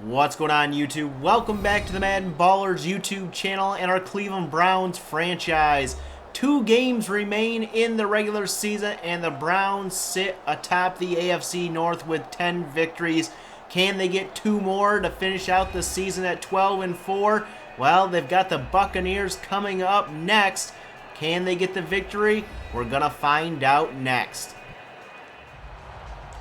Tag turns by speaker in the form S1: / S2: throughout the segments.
S1: What's going on, YouTube? Welcome back to the MaddenBallerz YouTube channel and our Cleveland Browns franchise. 2 games remain in the regular season and the Browns sit atop the AFC North with 10 victories. Can they get 2 more to finish out the season at 12-4? Well, they've got the Buccaneers coming up next. Can they get the victory? We're going to find out next.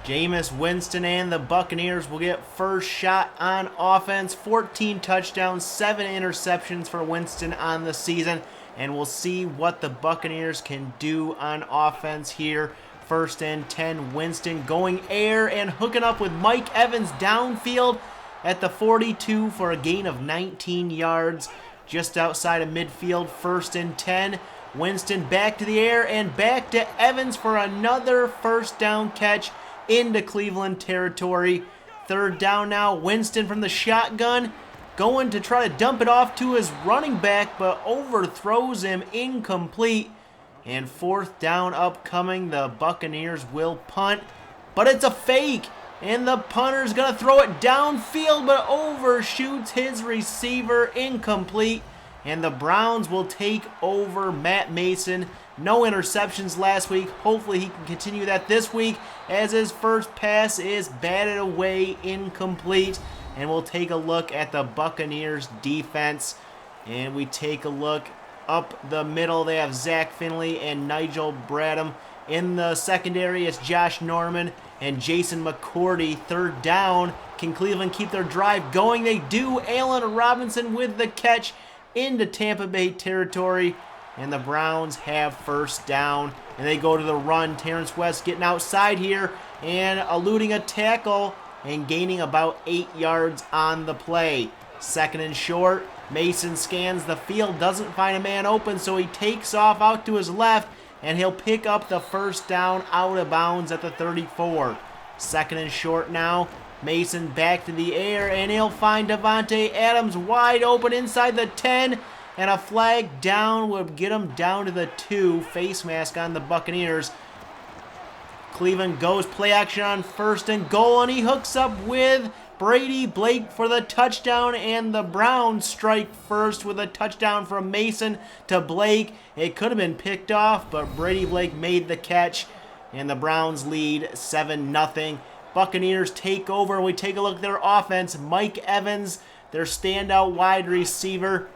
S1: Jameis Winston and the Buccaneers will get first shot on offense. 14 touchdowns, 7 interceptions for Winston on the season. And we'll see what the Buccaneers can do on offense here. 1st and 10, Winston going air and hooking up with Mike Evans downfield at the 42 for a gain of 19 yards. Just outside of midfield, 1st and 10. Winston back to the air and back to Evans for another first down catch into Cleveland territory. 3rd down now. Winston from the shotgun going to try to dump it off to his running back, but overthrows him, incomplete. And 4th down upcoming. The Buccaneers will punt, but it's a fake. And the punter's going to throw it downfield, but overshoots his receiver, incomplete. And the Browns will take over. Matt Mason, no interceptions last week. Hopefully he can continue that this week as his first pass is batted away, incomplete. And we'll take a look at the Buccaneers defense. And we take a look up the middle. They have Zach Finley and Nigel Bradham. In the secondary, it's Josh Norman and Jason McCourty. 3rd down. Can Cleveland keep their drive going? They do. Allen Robinson with the catch into Tampa Bay territory. And the Browns have 1st down. And they go to the run. Terrence West getting outside here and eluding a tackle and gaining about 8 yards on the play. 2nd and short. Mason scans the field, doesn't find a man open, so he takes off out to his left, and he'll pick up the 1st down out of bounds at the 34. 2nd and short now. Mason back to the air, and he'll find Davante Adams wide open inside the 10, and a flag down would get him down to the 2. Face mask on the Buccaneers. Cleveland goes play action on 1st and goal, and he hooks up with Brady Blake for the touchdown, and the Browns strike first with a touchdown from Mason to Blake. It could have been picked off, but Brady Blake made the catch, and the Browns lead 7-0. Buccaneers take over. We take a look at their offense. Mike Evans, their standout wide receiver,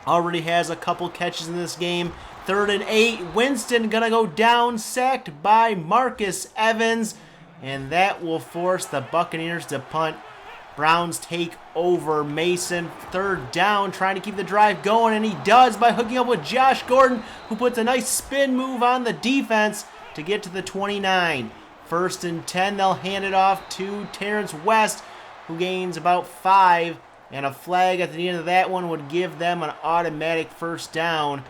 S1: already has a couple catches in this game. 3rd and 8. Winston gonna go down, sacked by Marcus Evans, and that will force the Buccaneers to punt. Browns take over. Mason, 3rd down, trying to keep the drive going, and he does by hooking up with Josh Gordon, who puts a nice spin move on the defense to get to the 29. 1st and 10, they'll hand it off to Terrence West, who gains about 5, and a flag at the end of that one would give them an automatic 1st down.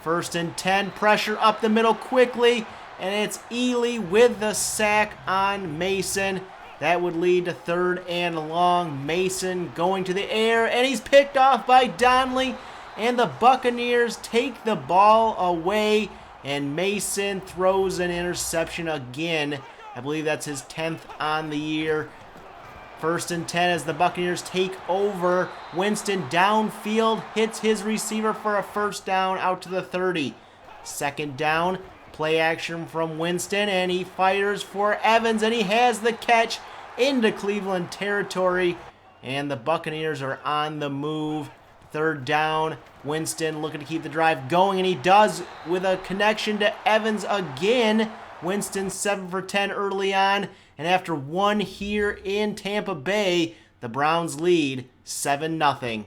S1: 1st and 10, pressure up the middle quickly, and it's Ely with the sack on Mason. That would lead to 3rd and long. Mason going to the air, and he's picked off by Donnelly, and the Buccaneers take the ball away, and Mason throws an interception again. I believe that's his 10th on the year. 1st and 10 as the Buccaneers take over. Winston downfield hits his receiver for a 1st down out to the 30. 2nd down. Play action from Winston, and he fires for Evans, and he has the catch into Cleveland territory, and the Buccaneers are on the move. 3rd down. Winston looking to keep the drive going, and he does with a connection to Evans again. Winston 7 for 10 early on, and after 1 here in Tampa Bay, the Browns lead 7-0.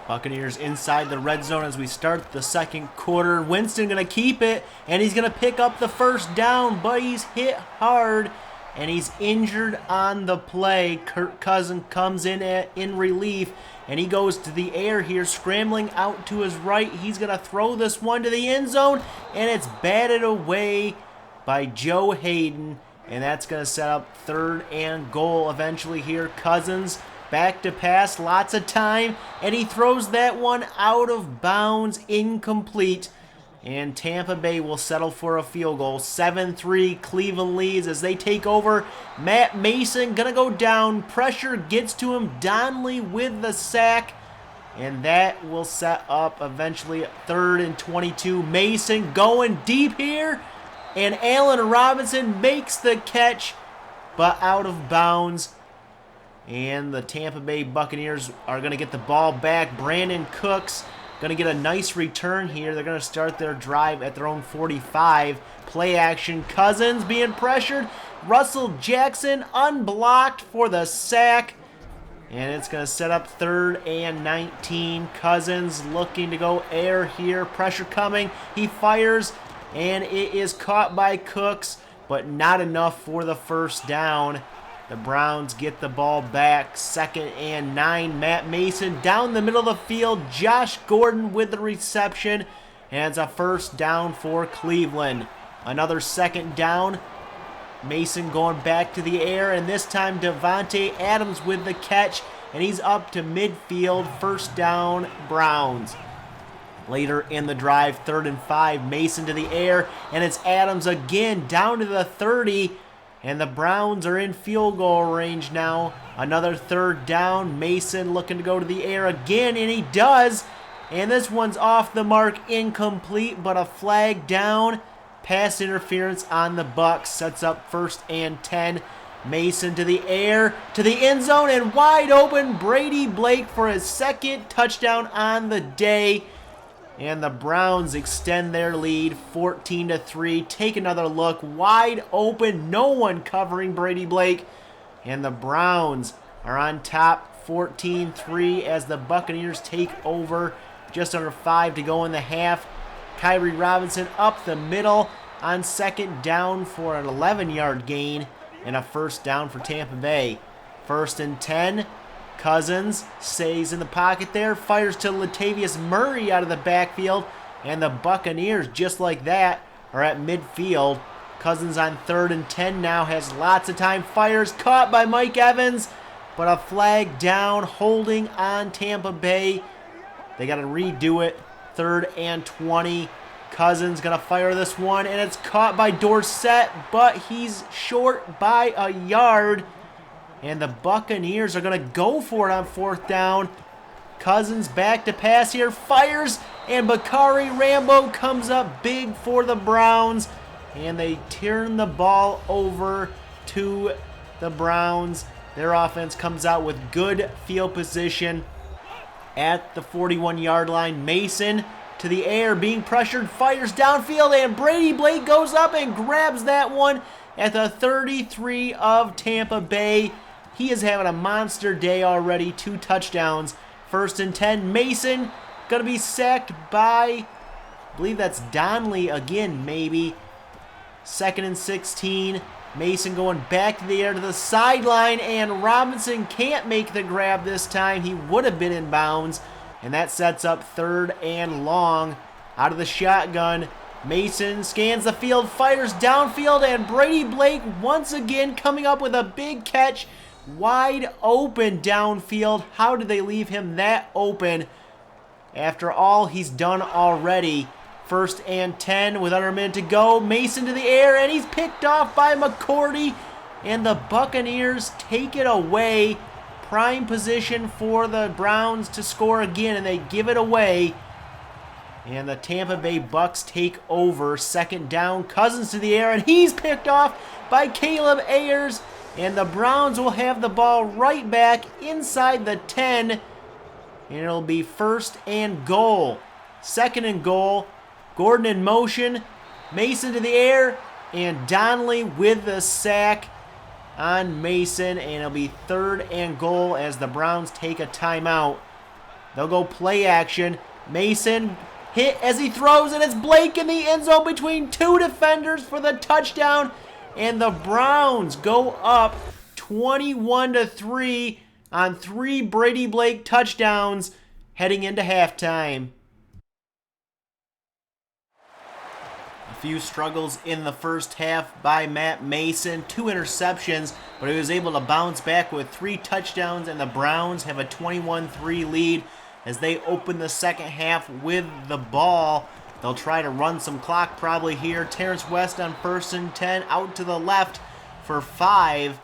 S1: Buccaneers inside the red zone as we start the 2nd quarter. Winston going to keep it, and he's going to pick up the 1st down, but he's hit hard, and he's injured on the play. Kirk Cousins comes in relief, and he goes to the air here, scrambling out to his right. He's going to throw this one to the end zone, and it's batted away by Joe Hayden, and that's going to set up 3rd and goal eventually here. Cousins back to pass, lots of time, and he throws that one out of bounds, incomplete. And Tampa Bay will settle for a field goal. 7-3 Cleveland leads as they take over. Matt Mason gonna go down. Pressure gets to him. Donnelly with the sack. And that will set up eventually 3rd and 22. Mason going deep here. And Allen Robinson makes the catch, but out of bounds. And the Tampa Bay Buccaneers are going to get the ball back. Brandon Cooks going to get a nice return here. They're going to start their drive at their own 45. Play action. Cousins being pressured. Russell Jackson unblocked for the sack. And it's going to set up 3rd and 19. Cousins looking to go air here. Pressure coming. He fires, and it is caught by Cooks, but not enough for the first down. The Browns get the ball back. 2nd and 9. Matt Mason down the middle of the field. Josh Gordon with the reception. And it's a first down for Cleveland. Another 2nd down. Mason going back to the air, and this time Devontae Adams with the catch, and he's up to midfield. First down, Browns. Later in the drive, 3rd and 5, Mason to the air, and it's Adams again down to the 30, and the Browns are in field goal range now. Another 3rd down, Mason looking to go to the air again, and he does, and this one's off the mark, incomplete, but a flag down. Pass interference on the Bucs sets up 1st and 10. Mason to the air, to the end zone, and wide open. Brady Blake for his 2nd touchdown on the day. And the Browns extend their lead 14-3. Take another look. Wide open. No one covering Brady Blake. And the Browns are on top 14-3 as the Buccaneers take over. Just under 5 to go in the half. Kyrie Robinson up the middle on 2nd down for an 11-yard gain and a first down for Tampa Bay. 1st and 10. Cousins stays in the pocket there, fires to Latavius Murray out of the backfield, and the Buccaneers, just like that, are at midfield. Cousins on 3rd and 10 now, has lots of time, fires, caught by Mike Evans, but a flag down, holding on Tampa Bay. They got to redo it. 3rd and 20. Cousins going to fire this one, and it's caught by Dorsett, but he's short by a yard. And the Buccaneers are going to go for it on 4th down. Cousins back to pass here, fires, and Bakari Rambo comes up big for the Browns. And they turn the ball over to the Browns. Their offense comes out with good field position at the 41-yard line. Mason to the air, being pressured, fires downfield, and Brady Blake goes up and grabs that one at the 33 of Tampa Bay. He is having a monster day already, 2 touchdowns. 1st and 10, Mason going to be sacked by, I believe that's Donnelly again, maybe. 2nd and 16, Mason going back to the air to the sideline, and Robinson can't make the grab this time. He would have been in bounds, and that sets up 3rd and long. Out of the shotgun, Mason scans the field, fires downfield, and Brady Blake once again coming up with a big catch. Wide open downfield. How did they leave him that open after all he's done already? 1st and 10 with under a minute to go. Mason to the air, and he's picked off by McCourty, and the Buccaneers take it away. Prime position for the Browns to score again, and they give it away. And the Tampa Bay Bucs take over. 2nd down, Cousins to the air, and he's picked off by Caleb Ayers. And the Browns will have the ball right back inside the 10. And it'll be 1st and goal. 2nd and goal. Gordon in motion. Mason to the air. And Donnelly with the sack on Mason. And it'll be 3rd and goal as the Browns take a timeout. They'll go play action. Mason hit as he throws, and it's Blake in the end zone between 2 defenders for the touchdown. And the Browns go up 21-3 on 3 Brady Blake touchdowns heading into halftime. A few struggles in the first half by Matt Mason. 2 interceptions, but he was able to bounce back with 3 touchdowns, and the Browns have a 21-3 lead as they open the second half with the ball. They'll try to run some clock probably here. Terrence West on 1st and 10, out to the left for 5.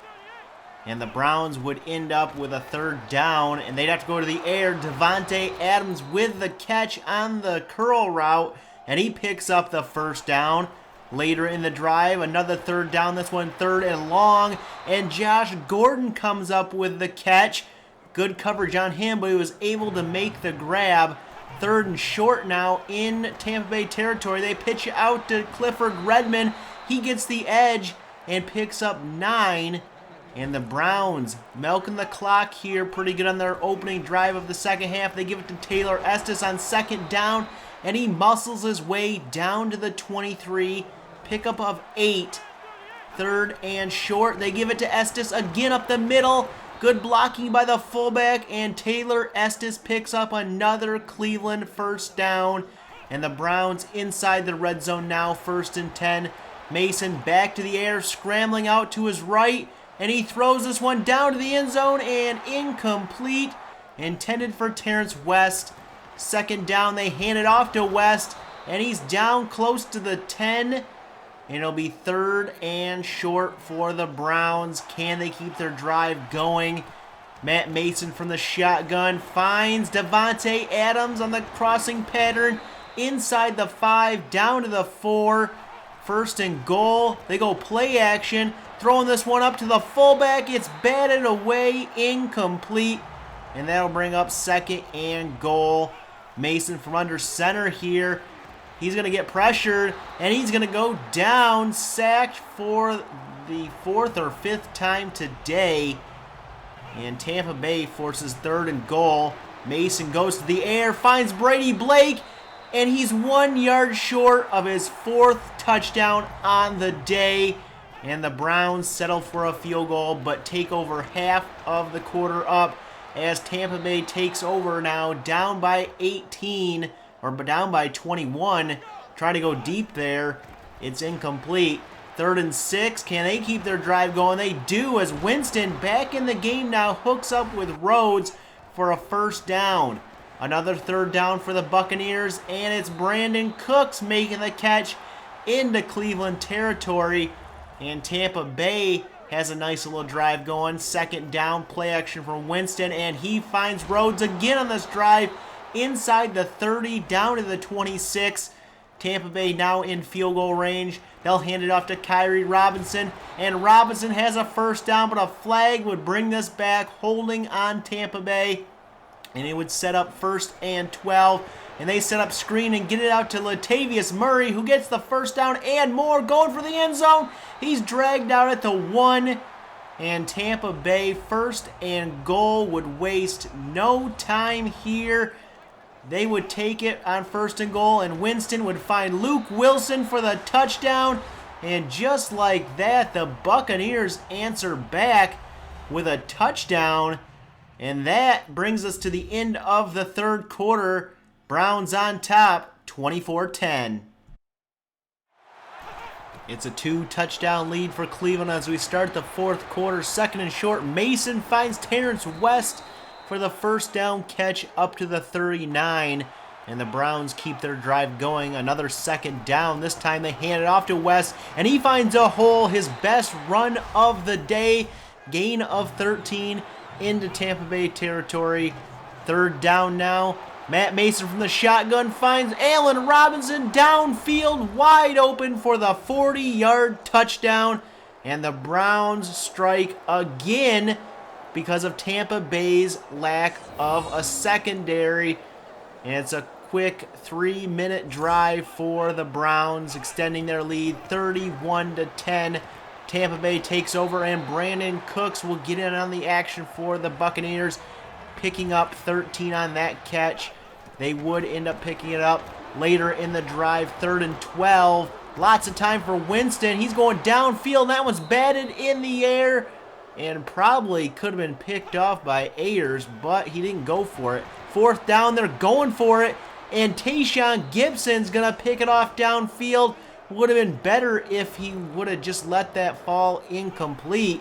S1: And the Browns would end up with a 3rd down, and they'd have to go to the air. Davante Adams with the catch on the curl route, and he picks up the 1st down. Later in the drive, another 3rd down, this one 3rd and long, and Josh Gordon comes up with the catch. Good coverage on him, but he was able to make the grab. 3rd and short now in Tampa Bay territory. They pitch it out to Clifford Redmond. He gets the edge and picks up 9. And the Browns milking the clock here pretty good on their opening drive of the second half. They give it to Taylor Estes on 2nd down, and he muscles his way down to the 23. Pickup of 8. 3rd and short. They give it to Estes again up the middle. Good blocking by the fullback, and Taylor Estes picks up another Cleveland 1st down. And the Browns inside the red zone now, 1st and 10. Mason back to the air, scrambling out to his right, and he throws this one down to the end zone and incomplete. Intended for Terrence West. 2nd down, they hand it off to West, and he's down close to the 10. And it'll be 3rd and short for the Browns. Can they keep their drive going? Matt Mason from the shotgun finds Davante Adams on the crossing pattern. Inside the 5, down to the 4. 1st and goal. They go play action. Throwing this one up to the fullback. It's batted away, incomplete. And that'll bring up 2nd and goal. Mason from under center here. He's going to get pressured, and he's going to go down, sacked for the 4th or 5th time today. And Tampa Bay forces 3rd and goal. Mason goes to the air, finds Brady Blake, and he's 1 yard short of his 4th touchdown on the day. And the Browns settle for a field goal, but take over half of the quarter up as Tampa Bay takes over now, down by 18. Or down by 21, trying to go deep there. It's incomplete. 3rd and 6. Can they keep their drive going? They do, as Winston, back in the game now, hooks up with Rhodes for a 1st down. Another 3rd down for the Buccaneers, and it's Brandon Cooks making the catch into Cleveland territory. And Tampa Bay has a nice little drive going. 2nd down, play action from Winston, and he finds Rhodes again on this drive. Inside the 30, down to the 26. Tampa Bay now in field goal range. They'll hand it off to Kyrie Robinson, and Robinson has a 1st down, but a flag would bring this back, holding on Tampa Bay, and it would set up 1st and 12. And they set up screen and get it out to Latavius Murray, who gets the 1st down and more, going for the end zone. He's dragged out at the 1. And Tampa Bay 1st and goal would waste no time here. They would take it on 1st and goal, and Winston would find Luke Wilson for the touchdown. And just like that, the Buccaneers answer back with a touchdown. And that brings us to the end of the 3rd quarter. Browns on top, 24-10. It's a 2-touchdown lead for Cleveland as we start the 4th quarter. 2nd and short, Mason finds Terrence West for the 1st down catch up to the 39, and the Browns keep their drive going. Another 2nd down. This time they hand it off to West, and he finds a hole, his best run of the day. Gain of 13 into Tampa Bay territory. 3rd down now. Matt Mason from the shotgun finds Allen Robinson downfield, wide open for the 40-yard touchdown, and the Browns strike again because of Tampa Bay's lack of a secondary. And it's a quick 3-minute drive for the Browns, extending their lead 31-10. Tampa Bay takes over, and Brandon Cooks will get in on the action for the Buccaneers, picking up 13 on that catch. They would end up picking it up later in the drive, 3rd and 12. Lots of time for Winston. He's going downfield. That one's batted in the air and probably could have been picked off by Ayers, but he didn't go for it. 4th down, they're going for it, and Tayshaun Gibson's going to pick it off downfield. Would have been better if he would have just let that fall incomplete,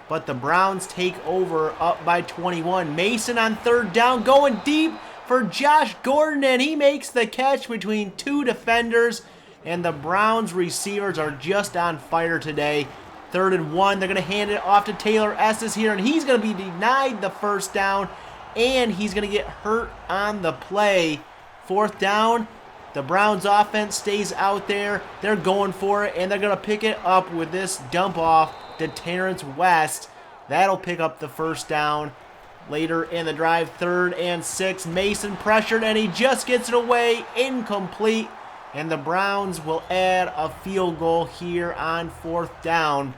S1: but the Browns take over up by 21. Mason on 3rd down, going deep for Josh Gordon, and he makes the catch between two defenders, and the Browns receivers are just on fire today. 3rd and 1, they're going to hand it off to Taylor Estes here, and he's going to be denied the first down, and he's going to get hurt on the play. 4th down, the Browns offense stays out there. They're going for it, and they're going to pick it up with this dump off to Terrence West. That'll pick up the first down. Later in the drive, 3rd and 6, Mason pressured, and he just gets it away, incomplete. And the Browns will add a field goal here on 4th down.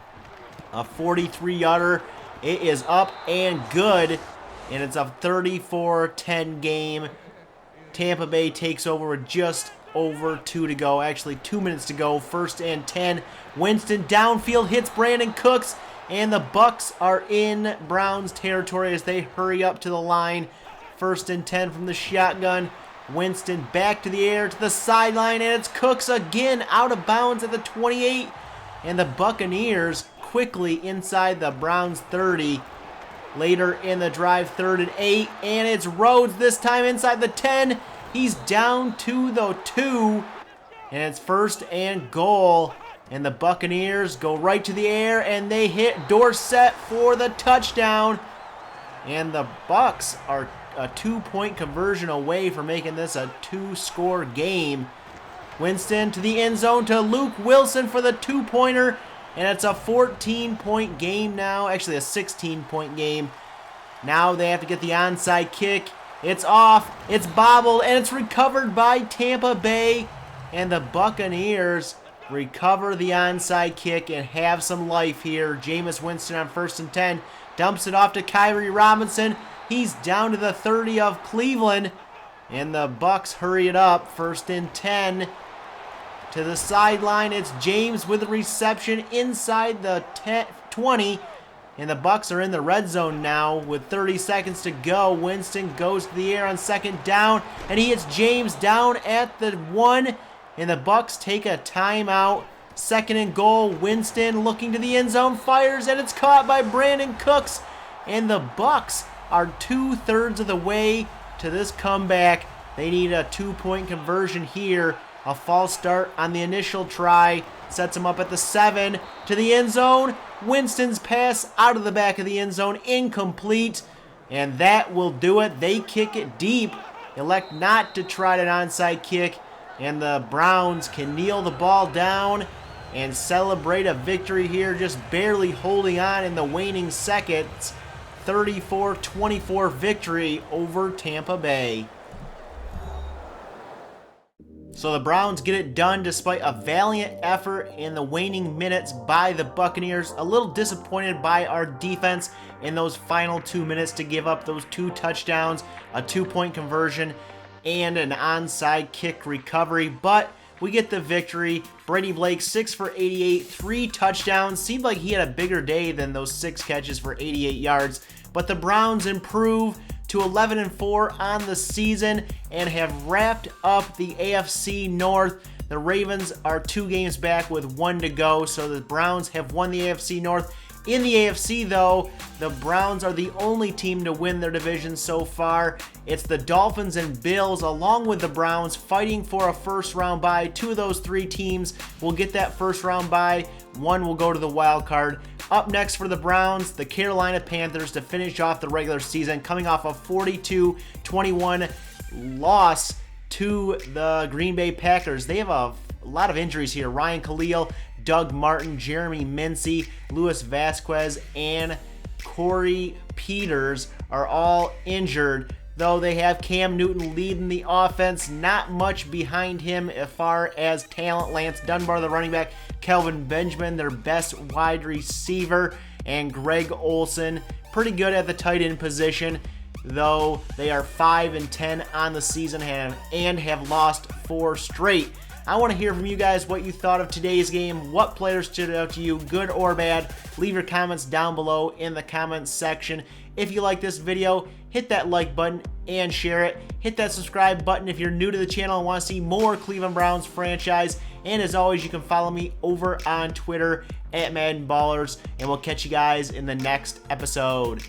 S1: A 43-yarder. It is up and good, and it's a 34-10 game. Tampa Bay takes over with just over 2 to go. Actually, 2 minutes to go. 1st and 10. Winston downfield hits Brandon Cooks, and the Bucs are in Browns territory as they hurry up to the line. 1st and 10 from the shotgun. Winston back to the air to the sideline, and it's Cooks again out of bounds at the 28. And the Buccaneers quickly inside the Browns 30. Later in the drive, 3rd and 8, and it's Rhodes this time inside the 10. He's down to the 2, and it's 1st and goal. And the Buccaneers go right to the air, and they hit Dorsett for the touchdown. And the Bucs are a 2-point conversion away from making this a 2-score game. Winston to the end zone to Luke Wilson for the 2-pointer. And it's a 14-point game now. Actually, a 16-point game. Now they have to get the onside kick. It's off. It's bobbled. And it's recovered by Tampa Bay. And the Buccaneers recover the onside kick and have some life here. Jameis Winston on 1st and 10. Dumps it off to Kyrie Robinson. He's down to the 30 of Cleveland. And the Bucs hurry it up. 1st and 10. To the sideline, it's James with the reception inside the 20. And the Bucs are in the red zone now with 30 seconds to go. Winston goes to the air on 2nd down, and he hits James down at the 1. And the Bucs take a timeout. 2nd and goal. Winston looking to the end zone, fires, and it's caught by Brandon Cooks. And the Bucs are 2/3 of the way to this comeback. They need a 2-point conversion here. A false start on the initial try sets him up at the 7 to the end zone. Winston's pass out of the back of the end zone, incomplete, and that will do it. They kick it deep, elect not to try an onside kick, and the Browns can kneel the ball down and celebrate a victory here, just barely holding on in the waning seconds. 34-24 victory over Tampa Bay. So the Browns get it done despite a valiant effort in the waning minutes by the Buccaneers. A little disappointed by our defense in those final 2 minutes to give up those 2 touchdowns, a 2-point conversion, and an onside kick recovery. But we get the victory. Brady Blake, 6 for 88, 3 touchdowns. Seemed like he had a bigger day than those 6 catches for 88 yards. But the Browns improve to 11-4 on the season and have wrapped up the AFC North. The Ravens are 2 games back with 1 to go, so the Browns have won the AFC North. In the AFC, though, the Browns are the only team to win their division so far. It's the Dolphins and Bills, along with the Browns, fighting for a first-round bye. 2 of those 3 teams will get that first-round bye. 1 will go to the wild card. Up next for the Browns, the Carolina Panthers to finish off the regular season, coming off a 42-21 loss to the Green Bay Packers. They have a lot of injuries here. Ryan Khalil, Doug Martin, Jeremy Mincey, Luis Vasquez, and Corey Peters are all injured. Though they have Cam Newton leading the offense, not much behind him as far as talent. Lance Dunbar, the running back, Kelvin Benjamin, their best wide receiver, and Greg Olsen, pretty good at the tight end position, though they are 5-10 on the season and have lost 4 straight. I want to hear from you guys what you thought of today's game. What players stood out to you, good or bad? Leave your comments down below in the comments section. If you like this video, hit that like button and share it. Hit that subscribe button if you're new to the channel and want to see more Cleveland Browns franchise. And as always, you can follow me over on Twitter at MaddenBallerz, and we'll catch you guys in the next episode.